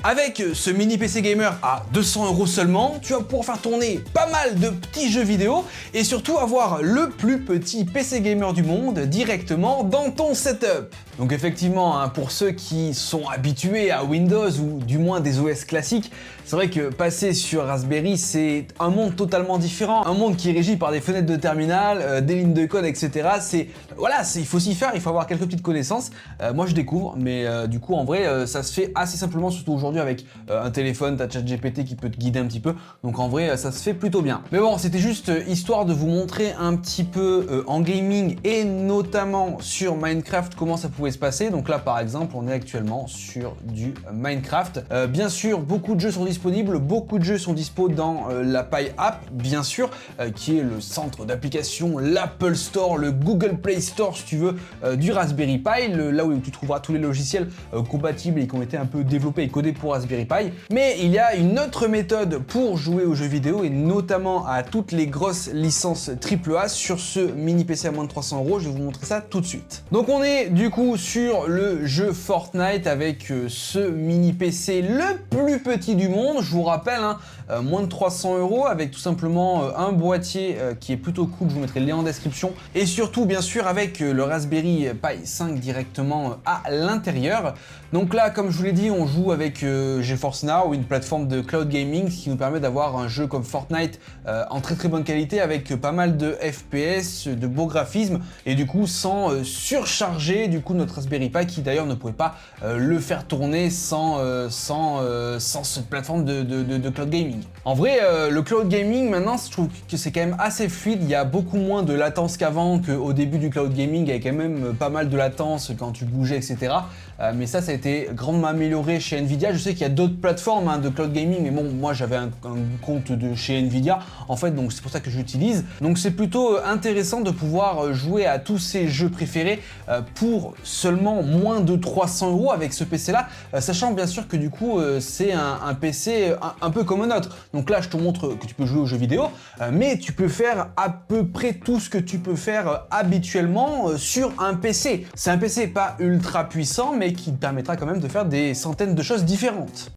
Avec ce mini PC gamer à 200 € seulement, tu vas pouvoir faire tourner pas mal de petits jeux vidéo et surtout avoir le plus petit PC gamer du monde directement dans ton setup. Donc effectivement, pour ceux qui sont habitués à Windows ou du moins des OS classiques, c'est vrai que passer sur Raspberry, c'est un monde totalement différent. Un monde qui est régi par des fenêtres de terminal, des lignes de code, etc. Il faut s'y faire, il faut avoir quelques petites connaissances. Moi je découvre, mais du coup en vrai, ça se fait assez simplement, surtout aujourd'hui avec un téléphone, t'as ChatGPT qui peut te guider un petit peu. Donc en vrai, ça se fait plutôt bien. Mais bon, c'était juste histoire de vous montrer un petit peu en gaming et notamment sur Minecraft comment ça pouvait se passer. Donc là par exemple, on est actuellement sur du Minecraft. Bien sûr, beaucoup de jeux sont disponibles, beaucoup de jeux sont dispo dans la Pi App, bien sûr, qui est le centre d'application, l'Apple Store, le Google Play Store, si tu veux, du Raspberry Pi, là où tu trouveras tous les logiciels compatibles et qui ont été un peu développés et codés pour Raspberry Pi. Mais il y a une autre méthode pour jouer aux jeux vidéo et notamment à toutes les grosses licences AAA sur ce mini PC à moins de 300 €. Je vais vous montrer ça tout de suite. Donc on est du coup sur le jeu Fortnite avec ce mini PC le plus petit du monde. Je vous rappelle, moins de 300 € avec tout simplement un boîtier qui est plutôt cool. Je vous mettrai le lien en description et surtout bien sûr avec le Raspberry Pi 5 directement à l'intérieur. Donc là, comme je vous l'ai dit, on joue avec GeForce Now, une plateforme de cloud gaming qui nous permet d'avoir un jeu comme Fortnite en très bonne qualité avec pas mal de FPS, de beaux graphismes et du coup sans surcharger du coup notre Raspberry Pi qui d'ailleurs ne pouvait pas le faire tourner sans cette plateforme de cloud gaming. En vrai, le cloud gaming maintenant, je trouve que c'est quand même assez fluide. Il y a beaucoup moins de latence qu'avant, qu'au début du cloud gaming, il y avait quand même pas mal de latence quand tu bougeais, etc. Mais ça a été grandement amélioré chez Nvidia. Je sais qu'il y a d'autres plateformes de cloud gaming, mais bon, moi j'avais un compte de chez Nvidia, en fait, donc c'est pour ça que j'utilise. Donc c'est plutôt intéressant de pouvoir jouer à tous ces jeux préférés pour seulement moins de 300 € avec ce PC-là, sachant bien sûr que du coup c'est un PC un peu comme un autre. Donc là, je te montre que tu peux jouer aux jeux vidéo, mais tu peux faire à peu près tout ce que tu peux faire habituellement sur un PC. C'est un PC pas ultra puissant, mais qui te permettra quand même de faire des centaines de choses différentes.